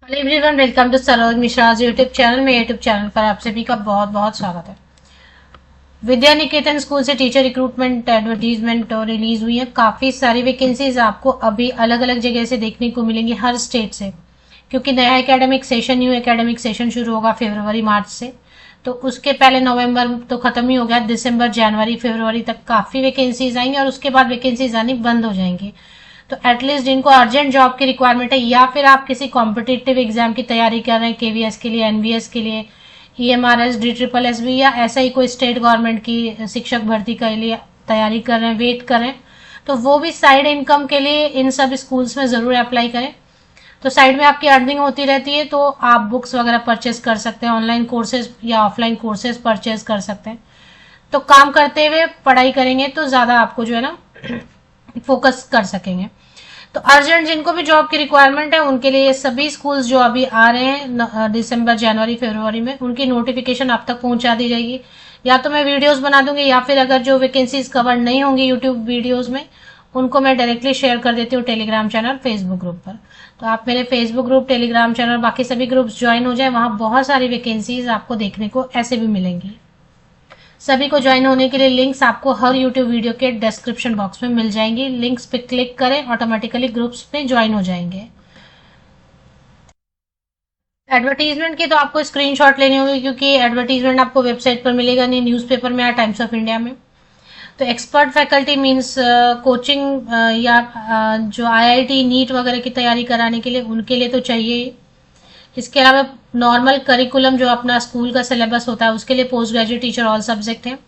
Hello everyone, welcome to Saroj Mishra YouTube channel में। YouTube channel पर आप सभी का बहुत बहुत स्वागत है। विद्या निकेतन स्कूल से टीचर रिक्रूटमेंट एडवर्टीजमेंट रिलीज हुई है। काफी सारी वैकेंसीज आपको अभी अलग अलग जगह से देखने को मिलेंगी, हर स्टेट से, क्योंकि नया academic session, new academic session शुरू होगा फरवरी मार्च से। तो उसके पहले नवंबर तो खत्म ही हो गया, दिसंबर जनवरी फरवरी तक काफी वैकेंसीज आएंगी और उसके बाद वैकेंसीज आनी बंद हो जाएंगी। तो एटलीस्ट जिनको अर्जेंट जॉब की रिक्वायरमेंट है, या फिर आप किसी कॉम्पिटिटिव एग्जाम की तैयारी कर रहे हैं, केवीएस के लिए, एनवीएस के लिए, ईएमआरएस, DSSB या ऐसा ही कोई स्टेट गवर्नमेंट की शिक्षक भर्ती के लिए तैयारी कर रहे हैं, वेट कर रहे हैं, तो वो भी साइड इनकम के लिए इन सब स्कूल्स में जरूर अप्लाई करें। तो साइड में आपकी अर्निंग होती रहती है, तो आप बुक्स वगैरह परचेज कर सकते हैं, ऑनलाइन कोर्सेज या ऑफलाइन कोर्सेज परचेज कर सकते हैं। तो काम करते हुए पढ़ाई करेंगे तो ज्यादा आपको जो है ना फोकस कर सकेंगे। तो अर्जेंट जिनको भी जॉब की रिक्वायरमेंट है, उनके लिए सभी स्कूल्स जो अभी आ रहे हैं दिसंबर जनवरी फरवरी में, उनकी नोटिफिकेशन आप तक पहुंचा दी जाएगी। या तो मैं वीडियोस बना दूंगी, या फिर अगर जो वैकेंसीज कवर नहीं होंगी यूट्यूब वीडियोस में, उनको मैं डायरेक्टली शेयर कर देती हूँ टेलीग्राम चैनल, फेसबुक ग्रुप पर। तो आप मेरे फेसबुक ग्रुप, टेलीग्राम चैनल, बाकी सभी ग्रुप्स ज्वाइन हो जाए, वहां बहुत सारी वैकेंसीज आपको देखने को ऐसे भी मिलेंगी। सभी को ज्वाइन होने के लिए लिंक्स आपको हर यूट्यूब वीडियो के डिस्क्रिप्शन बॉक्स में मिल जाएंगी। लिंक्स पे क्लिक करें, ऑटोमेटिकली ग्रुप्स में ज्वाइन हो जाएंगे। एडवर्टीजमेंट की तो आपको स्क्रीनशॉट लेनी होगी, क्योंकि एडवर्टीजमेंट आपको वेबसाइट पर मिलेगा नहीं, न्यूज़पेपर में या टाइम्स ऑफ इंडिया में। तो एक्सपर्ट फैकल्टी मींस कोचिंग या जो आईआईटी नीट वगैरह की तैयारी कराने के लिए, उनके लिए तो चाहिए। इसके अलावा नॉर्मल करिकुलम जो अपना स्कूल का सिलेबस होता है, उसके लिए post graduate teacher all subject है।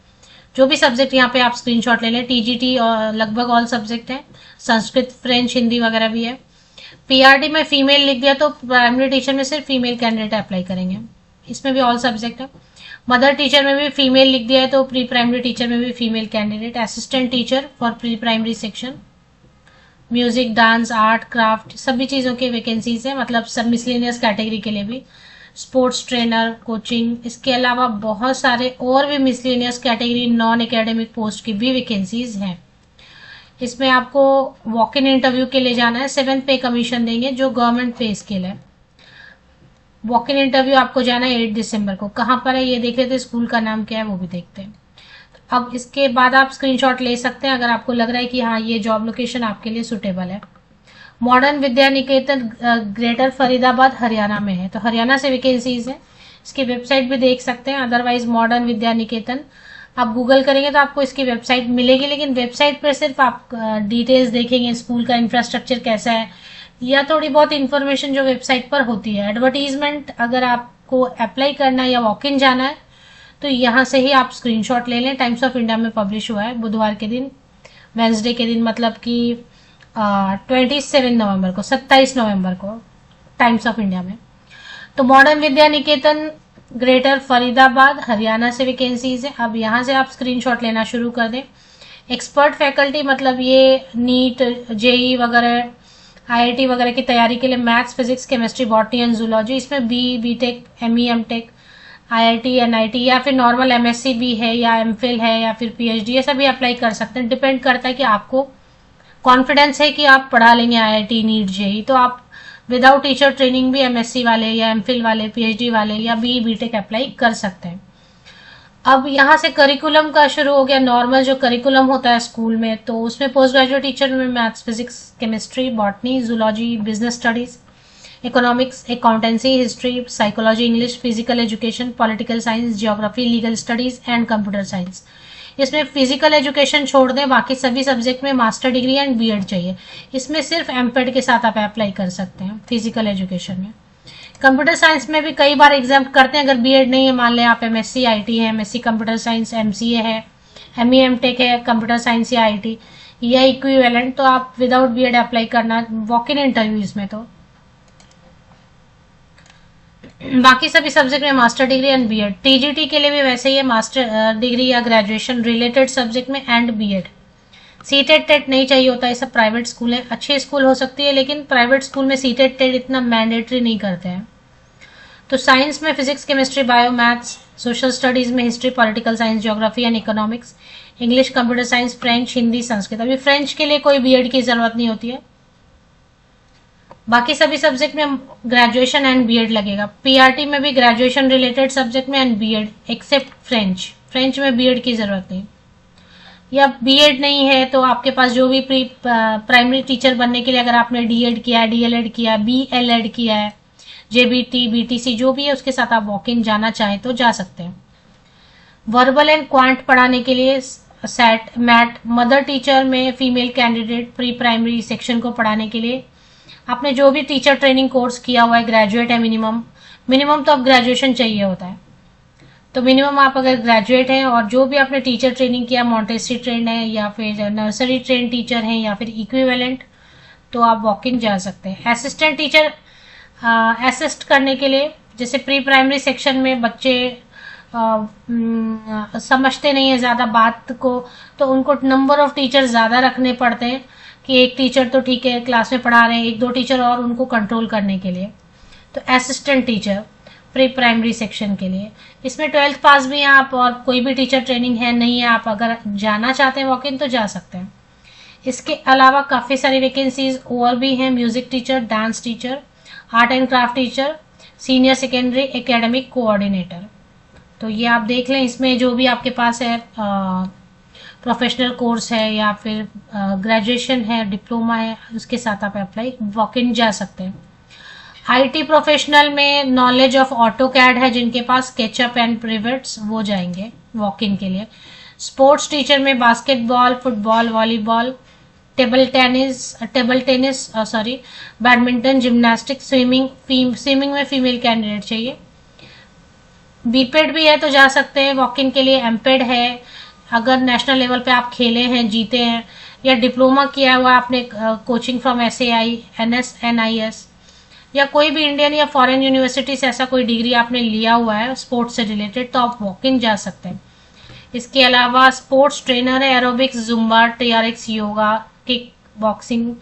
जो भी सब्जेक्ट यहाँ पे आप स्क्रीनशॉट ले लें, टीजीटी और लगभग ऑल सब्जेक्ट है, संस्कृत, फ्रेंच, हिंदी वगैरह भी है। पीआरटी में फीमेल लिख दिया तो प्राइमरी टीचर में सिर्फ फीमेल कैंडिडेट अप्लाई करेंगे, इसमें भी ऑल सब्जेक्ट है। मदर टीचर में भी फीमेल लिख दिया है तो प्री प्राइमरी टीचर में भी female candidate. Assistant teacher for pre primary section, music, dance, art, craft, सभी चीजों की वैकेंसीज है, मतलब सब मिसलेनियस कैटेगरी के लिए भी। स्पोर्ट्स ट्रेनर, कोचिंग, इसके अलावा बहुत सारे और भी miscellaneous category non academic post की भी वैकेंसीज हैं। इसमें आपको वॉक इन इंटरव्यू के लिए जाना है, 7th पे कमीशन देंगे जो गवर्नमेंट पे स्केल है। वॉक इन इंटरव्यू आपको जाना है 8 दिसंबर को। कहाँ पर है ये देख लेते हैं, स्कूल का नाम क्या है वो भी देखते हैं। अब इसके बाद आप स्क्रीनशॉट ले सकते हैं अगर आपको लग रहा है कि हाँ ये जॉब लोकेशन आपके लिए सुटेबल है। मॉडर्न विद्या निकेतन ग्रेटर फरीदाबाद हरियाणा में है, तो हरियाणा से वैकेंसीज है। इसकी वेबसाइट भी देख सकते हैं। अदरवाइज मॉडर्न विद्या निकेतन आप गूगल करेंगे तो आपको इसकी वेबसाइट मिलेगी, लेकिन वेबसाइट पर सिर्फ आप डिटेल्स देखेंगे, स्कूल का इंफ्रास्ट्रक्चर कैसा है, या थोड़ी बहुत इंफॉर्मेशन जो वेबसाइट पर होती है। एडवर्टीजमेंट अगर आपको अप्लाई करना है या वॉक इन जाना है, तो यहाँ से ही आप स्क्रीनशॉट ले लें। टाइम्स ऑफ इंडिया में पब्लिश हुआ है बुधवार के दिन, वेंसडे के दिन, मतलब कि 27 नवंबर को, 27 नवंबर को, टाइम्स ऑफ इंडिया में। तो मॉडर्न विद्या निकेतन ग्रेटर फरीदाबाद हरियाणा से वैकेंसीज है। अब यहाँ से आप स्क्रीनशॉट लेना शुरू कर दें। एक्सपर्ट फैकल्टी मतलब ये नीट, जेई वगैरह, आईआईटी वगैरह की तैयारी के लिए maths, physics, chemistry, botany and zoology, इसमें BTech, ME, MTech, IIT, NIT या फिर नॉर्मल एमएससी भी है, या एमफिल है, या फिर पीएचडी, ये सभी अप्लाई कर सकते हैं। डिपेंड करता है कि आपको कॉन्फिडेंस है कि आप पढ़ा लेंगे आईआईटी, नीट, जेई, तो आप विदाउट टीचर ट्रेनिंग भी एमएससी वाले या एमफिल वाले, पीएचडी वाले या बीटेक अप्लाई कर सकते हैं। अब यहाँ से करिकुलम का शुरू हो गया। नॉर्मल जो करिकुलम होता है स्कूल में, तो उसमें पोस्ट ग्रेजुएट टीचर में maths, physics, chemistry, botany, zoology, business studies, economics, accountancy, history, psychology, English, physical education, political science, geography, legal studies and computer science. इसमें फिजिकल एजुकेशन छोड़ दें, बाकी सभी सब्जेक्ट में मास्टर डिग्री एंड बीएड चाहिए। इसमें सिर्फ एमपेड के साथ आप अप्लाई कर सकते हैं फिजिकल एजुकेशन में। कंप्यूटर साइंस में भी कई बार एग्जाम करते हैं, अगर बीएड नहीं है, मान लें आप एमएससी आईटी है, एमएससी कंप्यूटर साइंस, एमसीए है, एमई एमटेक है, कंप्यूटर साइंस या आईटी या इक्विवेलेंट, तो आप विदाउट बीएड अप्लाई करना, वॉक इन इंटरव्यू इसमें। तो बाकी सभी सब्जेक्ट में master degree and BEd. TGT के लिए भी वैसे ही है, मास्टर डिग्री या ग्रेजुएशन रिलेटेड सब्जेक्ट में एंड बीएड। सीटेट टेट नहीं चाहिए होता, ये सब प्राइवेट स्कूल है, अच्छी स्कूल हो सकती है, लेकिन प्राइवेट स्कूल में सीटेट टेट इतना मैंडेटरी नहीं करते हैं। तो साइंस में physics, chemistry, bio, maths, social studies में history, political science, geography and economics, English, computer science, French, Hindi, Sanskrit. अभी फ्रेंच के लिए कोई बीएड की जरूरत नहीं होती है। बाकी सभी सब्जेक्ट में ग्रेजुएशन एंड बीएड लगेगा। पीआरटी में भी ग्रेजुएशन रिलेटेड सब्जेक्ट में and BEd, except French. French में बीएड की जरूरत नहीं, या बीएड नहीं है तो आपके पास जो भी प्राइमरी टीचर बनने के लिए अगर आपने डीएड किया है, डीएलएड किया है, बीएलएड किया है, जेबीटी, बीटीसी जो भी है उसके साथ आप वॉक इन जाना चाहें तो जा सकते हैं। वर्बल एंड क्वांट पढ़ाने के लिए सेट, मैट, मदर टीचर में female candidate pre primary section को पढ़ाने के लिए आपने जो भी टीचर ट्रेनिंग कोर्स किया हुआ है, ग्रेजुएट है मिनिमम तो अब ग्रेजुएशन चाहिए होता है, तो मिनिमम आप अगर ग्रेजुएट हैं और जो भी आपने टीचर ट्रेनिंग किया, मॉन्टेसरी ट्रेन है या फिर नर्सरी ट्रेन टीचर हैं या फिर इक्विवेलेंट, तो आप वॉक इन जा सकते हैं। असिस्टेंट टीचर असिस्ट करने के लिए, जैसे प्री प्राइमरी सेक्शन में बच्चे समझते नहीं है ज़्यादा बात को, तो उनको नंबर ऑफ टीचर ज़्यादा रखने पड़ते हैं कि एक टीचर तो ठीक है क्लास में पढ़ा रहे हैं, एक दो टीचर और उनको कंट्रोल करने के लिए, तो assistant teacher pre primary section के लिए। इसमें 12th पास भी हैं आप और कोई भी टीचर ट्रेनिंग है नहीं है, आप अगर जाना चाहते हैं वॉक इन तो जा सकते हैं। इसके अलावा काफ़ी सारी वैकेंसीज और भी हैं, music teacher, dance teacher, art and craft teacher, senior secondary academic coordinator. तो ये आप देख लें, इसमें जो भी आपके पास है प्रोफेशनल कोर्स है या फिर ग्रेजुएशन है, डिप्लोमा है, उसके साथ आप अप्लाई वॉक इन जा सकते हैं। आईटी प्रोफेशनल में नॉलेज ऑफ ऑटो कैड है जिनके पास, स्केचअप एंड प्रिवेट्स, वो जाएंगे वॉक इन के लिए। स्पोर्ट्स टीचर में basketball, football, volleyball, table tennis, badminton, gymnastic, swimming में फीमेल कैंडिडेट चाहिए। बीपेड भी है तो जा सकते हैं वॉक इन के लिए। एमपेड है अगर नेशनल लेवल पे आप खेले हैं, जीते हैं, या डिप्लोमा किया हुआ आपने कोचिंग फ्रॉम एसएआई, एनएस, या कोई भी इंडियन या फॉरेन यूनिवर्सिटी से ऐसा कोई डिग्री आपने लिया हुआ है स्पोर्ट्स से रिलेटेड, तो आप वॉक इन जा सकते हैं। इसके अलावा स्पोर्ट्स ट्रेनर है, aerobics, Zumba, TRX, yoga, kick boxing,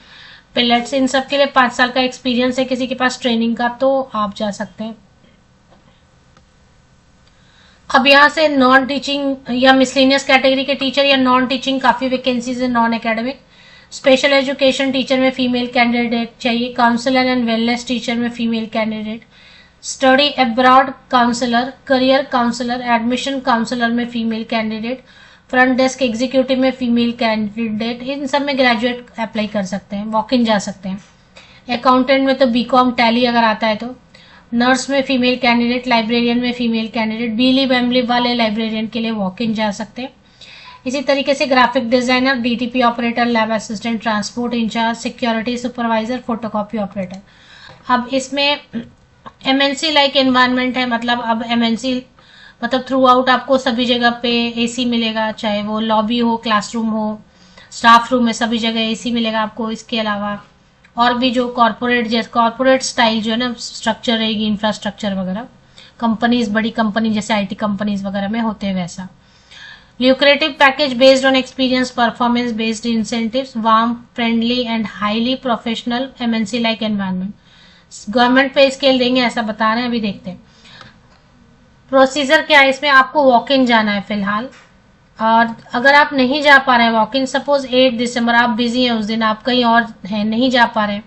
Pilates, इन सब के लिए 5 साल का एक्सपीरियंस है किसी के पास ट्रेनिंग का, तो आप जा सकते हैं। अब यहाँ से नॉन टीचिंग या मिसलेनियस कैटेगरी के टीचर या नॉन टीचिंग काफ़ी वैकेंसीज है। Non academic, special education teacher में फीमेल कैंडिडेट चाहिए। काउंसलर एंड वेलनेस टीचर में female candidate. Study abroad counsellor, career counsellor, admission counsellor में female candidate. Front desk executive में female candidate. इन सब में ग्रेजुएट अप्लाई कर सकते हैं, वॉक इन जा सकते हैं। अकाउंटेंट में तो बीकॉम टैली अगर आता है तो। नर्स में फीमेल कैंडिडेट, लाइब्रेरियन में फीमेल कैंडिडेट, बीलीव एमलीव वाले लाइब्रेरियन के लिए वॉक इन जा सकते हैं। इसी तरीके से graphic designer, DTP operator, lab assistant, transport incharge, security supervisor, photocopy operator. अब इसमें एमएनसी लाइक एनवायरनमेंट है, मतलब अब एमएनसी मतलब थ्रू आउट आपको सभी जगह पे एसी मिलेगा, चाहे वो लॉबी हो, क्लासरूम हो, स्टाफ रूम में, सभी जगह एसी मिलेगा आपको। इसके अलावा और भी जो कॉर्पोरेट स्टाइल जो है ना स्ट्रक्चर रहेगी, इंफ्रास्ट्रक्चर वगैरह, कंपनीज, बड़ी कंपनी जैसे आईटी कंपनीज वगैरह में होते हैं वैसा। Lucrative package based on experience, performance based incentives, warm, friendly and highly professional MNC like environment. Government पे स्केल देंगे ऐसा बता रहे हैं, अभी देखते हैं प्रोसीजर क्या है। इसमें आपको वॉक इन जाना है फिलहाल, और अगर आप नहीं जा पा रहे हैं वॉक इन, सपोज 8 दिसंबर आप बिजी हैं, उस दिन आप कहीं और हैं, नहीं जा पा रहे हैं,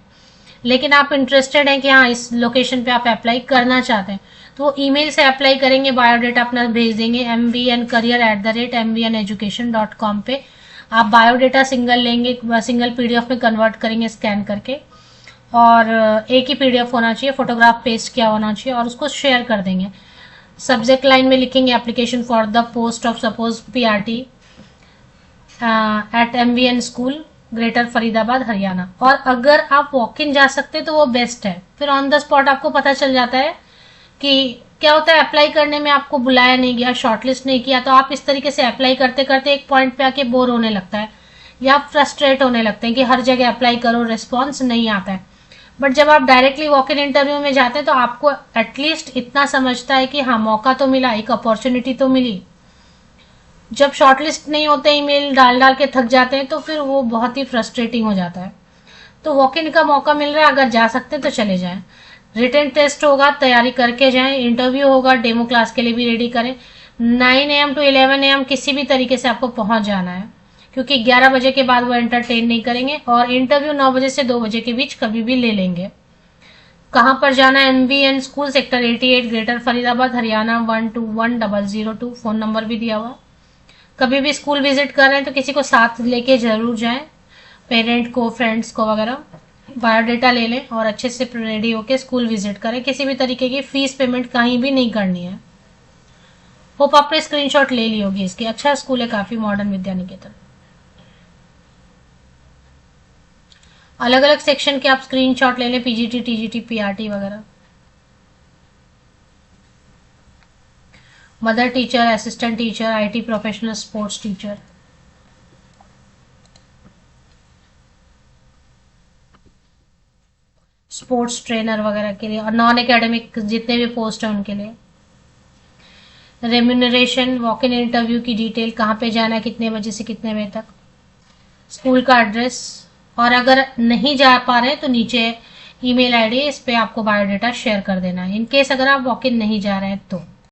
लेकिन आप इंटरेस्टेड हैं कि हाँ इस लोकेशन पे आप अप्लाई करना चाहते हैं, तो वो ईमेल से अप्लाई करेंगे, बायोडेटा अपना भेज देंगे mbncareer@mvneducation.com पे। आप बायोडेटा सिंगल लेंगे, सिंगल पीडीएफ में कन्वर्ट करेंगे स्कैन करके, और एक ही पीडीएफ होना चाहिए, फोटोग्राफ पेस्ट किया होना चाहिए, और उसको शेयर कर देंगे। सब्जेक्ट लाइन में लिखेंगे application for the post of suppose PRT at MVN school, greater Faridabad, Haryana. और अगर आप वॉक इन जा सकते हैं तो वो बेस्ट है, फिर ऑन द स्पॉट आपको पता चल जाता है कि क्या होता है, अप्लाई करने में आपको बुलाया नहीं गया, शॉर्टलिस्ट नहीं किया, तो आप इस तरीके से अप्लाई करते करते एक पॉइंट पे आके बोर होने लगता है या फ्रस्ट्रेट होने लगते हैं कि हर जगह अप्लाई करो, रिस्पॉन्स नहीं आता है। बट जब आप डायरेक्टली वॉक इन इंटरव्यू में जाते हैं तो आपको एटलीस्ट इतना समझता है कि हाँ मौका तो मिला, एक अपॉर्चुनिटी तो मिली। जब शॉर्टलिस्ट नहीं होते, ईमेल डाल डाल के थक जाते हैं, तो फिर वो बहुत ही फ्रस्ट्रेटिंग हो जाता है। तो वॉक इन का मौका मिल रहा है, अगर जा सकते हैं तो चले जाएं। रिटन टेस्ट होगा, तैयारी करके जाएं। इंटरव्यू होगा, डेमो क्लास के लिए भी रेडी करें। 9 AM to 11 AM किसी भी तरीके से आपको पहुंच जाना है, क्योंकि 11 बजे के बाद वो एंटरटेन नहीं करेंगे, और इंटरव्यू 9 बजे से 2 बजे के बीच कभी भी ले लेंगे। कहाँ पर जाना है? MVN school, sector 88, greater Faridabad, Haryana 121002। Phone number भी दिया हुआ। कभी भी स्कूल विजिट कर रहे हैं तो किसी को साथ लेके जरूर जाएं, पेरेंट को, फ्रेंड्स को वगैरह। बायोडेटा ले लें और अच्छे से रेडी होके स्कूल विजिट करें। किसी भी तरीके की फीस पेमेंट कहीं भी नहीं करनी है। होप आपने स्क्रीनशॉट ले ली होगी इसकी। अच्छा स्कूल है काफी, मॉडर्न विद्या निकेतन। अलग अलग सेक्शन के आप स्क्रीनशॉट ले लें, PGT, TGT, PRT वगैरह। Mother teacher, assistant teacher, IT professional, sports teacher, sports trainer वगैरह के लिए, और नॉन एकेडमिक जितने भी पोस्ट हैं उनके लिए। रेम्यूनरेशन, वॉक इन इंटरव्यू की डिटेल, कहाँ पे जाना है, कितने बजे से कितने बजे तक, स्कूल का एड्रेस, और अगर नहीं जा पा रहे तो नीचे ईमेल आईडी, इस पे आपको बायोडेटा शेयर कर देना है, इन केस अगर आप वॉक इन नहीं जा रहे हैं तो।